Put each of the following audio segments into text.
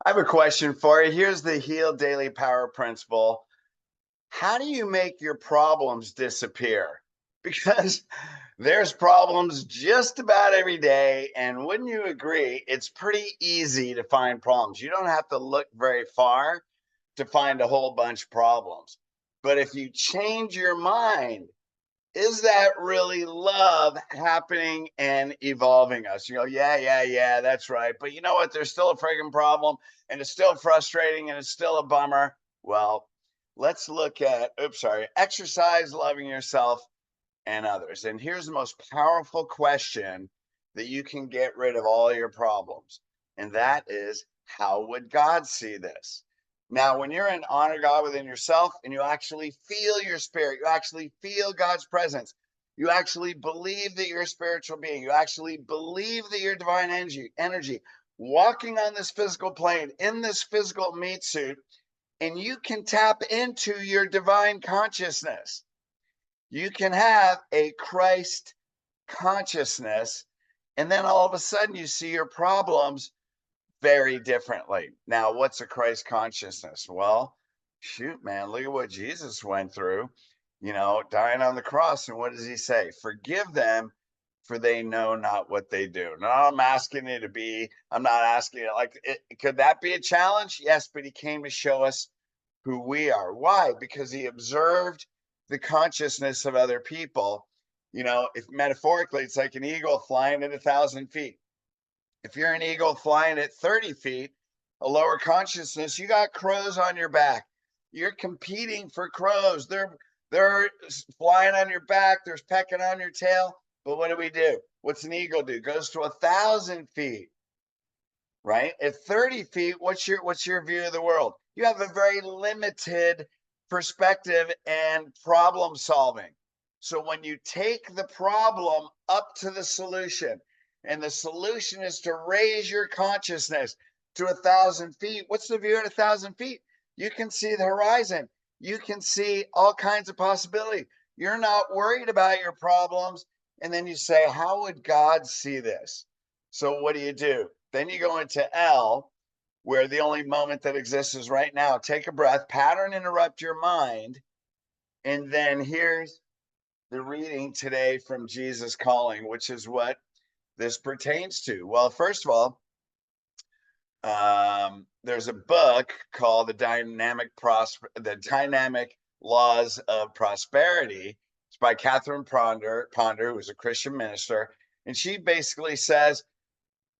I have a question for you. Here's the Heal Daily Power Principle. How do you make your problems disappear? Because there's problems just about every day. And wouldn't you agree? It's pretty easy to find problems. You don't have to look very far to find a whole bunch of problems. But if you change your mind, is that really love happening and evolving us? You go, yeah, that's right. But you know what? There's still a friggin' problem and it's still frustrating and it's still a bummer. Well, let's look at, exercise loving yourself and others. And here's the most powerful question that you can get rid of all your problems. And that is, how would God see this? Now, when you're in honor God within yourself and you actually feel your spirit, you actually feel God's presence, you actually believe that you're a spiritual being, you actually believe that you're divine energy walking on this physical plane in this physical meat suit, and you can tap into your divine consciousness. You can have a Christ consciousness, and then all of a sudden you see your problems very differently. Now, what's a Christ consciousness? Well, shoot, man, look at what Jesus went through, dying on the cross. And what does he say? Forgive them, for they know not what they do. Now, I'm not asking it like, could that be a challenge? Yes, but he came to show us who we are. Why? Because he observed the consciousness of other people. If metaphorically, it's like an eagle flying at 1,000 feet. If you're an eagle flying at 30 feet, a lower consciousness, you got crows on your back. You're competing for crows. They're flying on your back. They're pecking on your tail. But what do? What's an eagle do? Goes to 1,000 feet, right? At 30 feet, what's your view of the world? You have a very limited perspective and problem solving. So when you take the problem up to the solution, and the solution is to raise your consciousness to 1,000 feet. What's the view at 1,000 feet? You can see the horizon. You can see all kinds of possibility. You're not worried about your problems. And then you say, how would God see this? So what do? Then you go into L, where the only moment that exists is right now. Take a breath, pattern interrupt your mind. And then here's the reading today from Jesus Calling, which is what this pertains to. Well, first of all, there's a book called The Dynamic Laws of Prosperity. It's by Catherine Ponder, who is a Christian minister. And she basically says,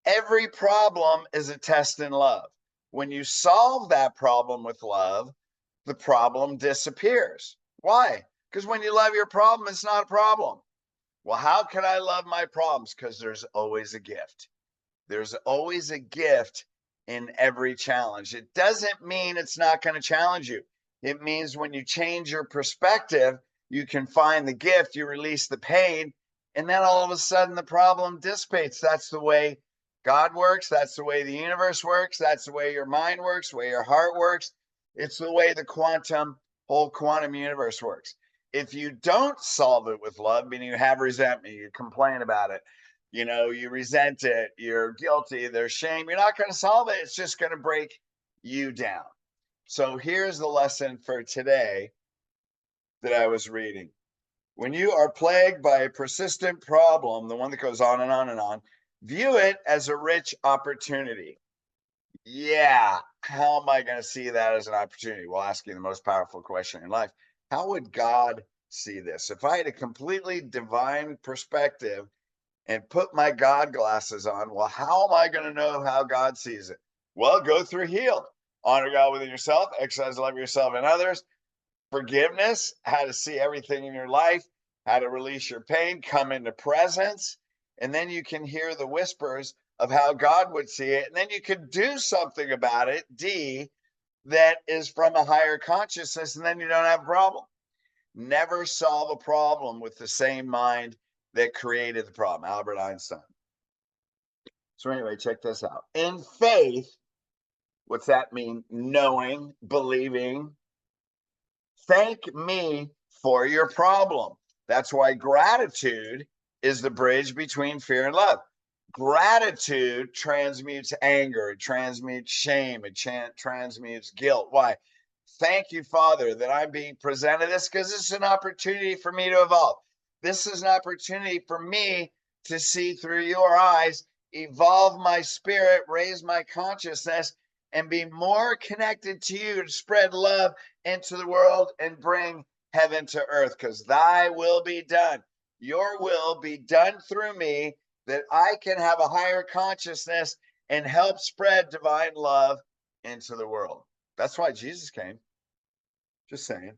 every problem is a test in love. When you solve that problem with love, the problem disappears. Why? Because when you love your problem, it's not a problem. Well, how can I love my problems? Because there's always a gift. There's always a gift in every challenge. It doesn't mean it's not going to challenge you. It means when you change your perspective, you can find the gift, you release the pain, and then all of a sudden the problem dissipates. That's the way God works. That's the way the universe works. That's the way your mind works, the way your heart works. It's the way the whole quantum universe works. If you don't solve it with love, meaning you have resentment, you complain about it, you resent it, you're guilty, there's shame, you're not going to solve it. It's just going to break you down. So here's the lesson for today that I was reading. When you are plagued by a persistent problem, the one that goes on and on and on, view it as a rich opportunity. Yeah, how am I going to see that as an opportunity? Well, asking the most powerful question in life. How would God see this? If I had a completely divine perspective and put my God glasses on, well, how am I going to know how God sees it? Well, go through Healed. Honor God within yourself, exercise love yourself and others, forgiveness, how to see everything in your life, how to release your pain, come into presence, and then you can hear the whispers of how God would see it, and then you can do something about it, D, that is from a higher consciousness, and then you don't have a problem. Never solve a problem with the same mind that created the problem, Albert Einstein. So anyway, check this out. In faith, what's that mean? Knowing, believing. Thank me for your problem. That's why gratitude is the bridge between fear and love. Gratitude transmutes anger, it transmutes shame, it transmutes guilt. Why? Thank you, Father, that I'm being presented this because this is an opportunity for me to evolve. This is an opportunity for me to see through your eyes, evolve my spirit, raise my consciousness, and be more connected to you to spread love into the world and bring heaven to earth. Because thy will be done. Your will be done through me, that I can have a higher consciousness and help spread divine love into the world. That's why Jesus came. Just saying.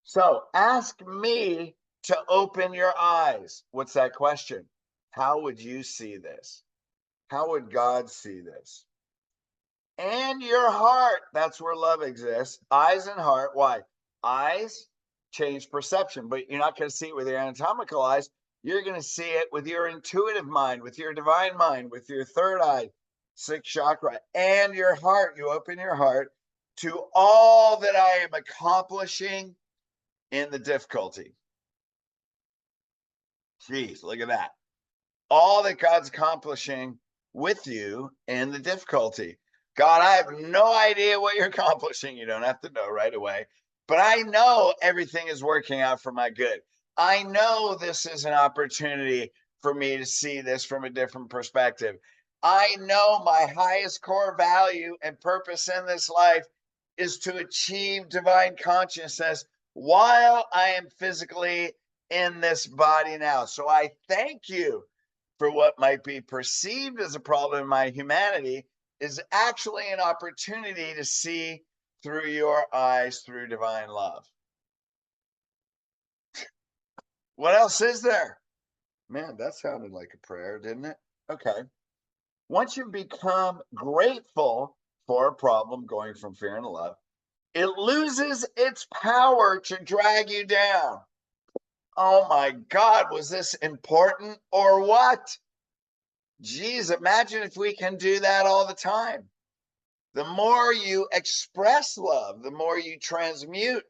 So ask me to open your eyes. What's that question? How would you see this? How would God see this? And your heart. That's where love exists. Eyes and heart. Why? Eyes change perception, but you're not going to see it with your anatomical eyes. You're going to see it with your intuitive mind, with your divine mind, with your third eye, sixth chakra, and your heart. You open your heart to all that I am accomplishing in the difficulty. Jeez, look at that. All that God's accomplishing with you in the difficulty. God, I have no idea what you're accomplishing. You don't have to know right away. But I know everything is working out for my good. I know this is an opportunity for me to see this from a different perspective. I know my highest core value and purpose in this life is to achieve divine consciousness while I am physically in this body now. So I thank you for what might be perceived as a problem in my humanity is actually an opportunity to see through your eyes through divine love. What else is there? Man, that sounded like a prayer, didn't it? Okay. Once you become grateful for a problem going from fear and love, it loses its power to drag you down. Oh my God, was this important or what? Geez, imagine if we can do that all the time. The more you express love, the more you transmute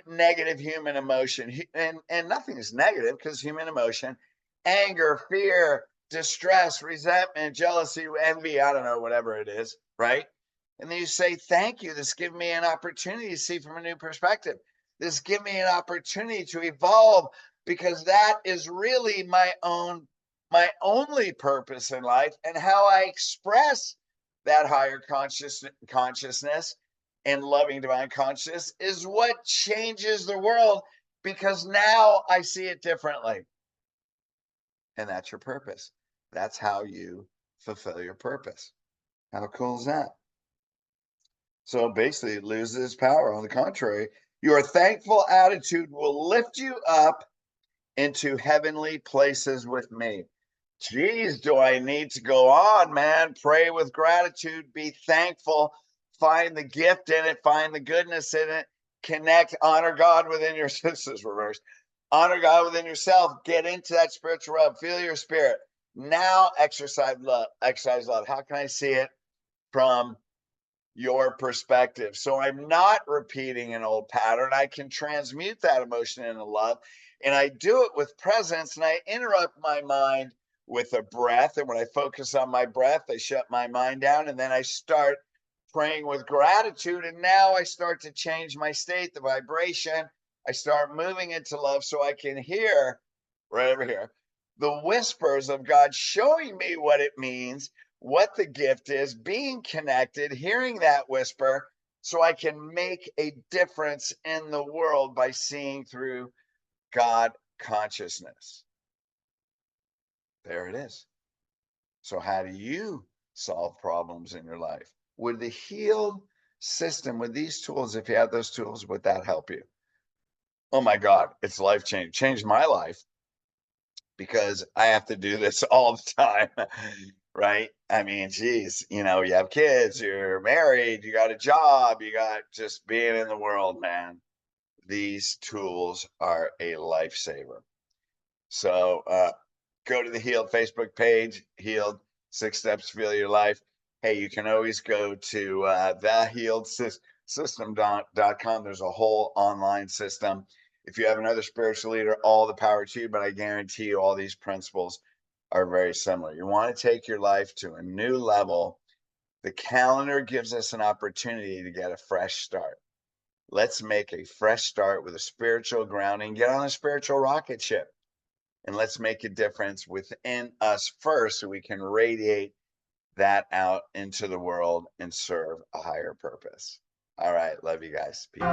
negative human emotion. And nothing is negative because human emotion, anger, fear, distress, resentment, jealousy, envy, I don't know, whatever it is, right? And then you say, thank you. This gives me an opportunity to see from a new perspective. This gives me an opportunity to evolve because that is really my only purpose in life, and how I express that higher consciousness and loving divine consciousness is what changes the world, because now I see it differently. And that's your purpose. That's how you fulfill your purpose. How cool is that? So basically, it loses its power. On the contrary, your thankful attitude will lift you up into heavenly places with me. Geez, do I need to go on, man? Pray with gratitude, be thankful, find the gift in it, find the goodness in it, connect, honor God within your sisters, reverse. Honor God within yourself, get into that spiritual realm, feel your spirit. Now exercise love, exercise love. How can I see it from your perspective? So I'm not repeating an old pattern. I can transmute that emotion into love, and I do it with presence, and I interrupt my mind with a breath. And when I focus on my breath, I shut my mind down, and then I start praying with gratitude. And now I start to change my state, the vibration. I start moving into love so I can hear right over here the whispers of God showing me what it means, what the gift is, being connected, hearing that whisper, so I can make a difference in the world by seeing through God consciousness. There it is. So how do you solve problems in your life? With the healed system, with these tools, if you have those tools, would that help you? Oh my God, it's life changing. Changed my life, because I have to do this all the time, right? I mean, geez, you have kids, you're married, you got a job, you got just being in the world, man. These tools are a lifesaver. So go to the Healed Facebook page, Healed 6 Steps to Feel Your Life. Hey, you can always go to thehealedsystem.com. There's a whole online system. If you have another spiritual leader, all the power to you, but I guarantee you all these principles are very similar. You want to take your life to a new level. The calendar gives us an opportunity to get a fresh start. Let's make a fresh start with a spiritual grounding. Get on a spiritual rocket ship and let's make a difference within us first so we can radiate that out into the world and serve a higher purpose. All right. Love you guys. Peace.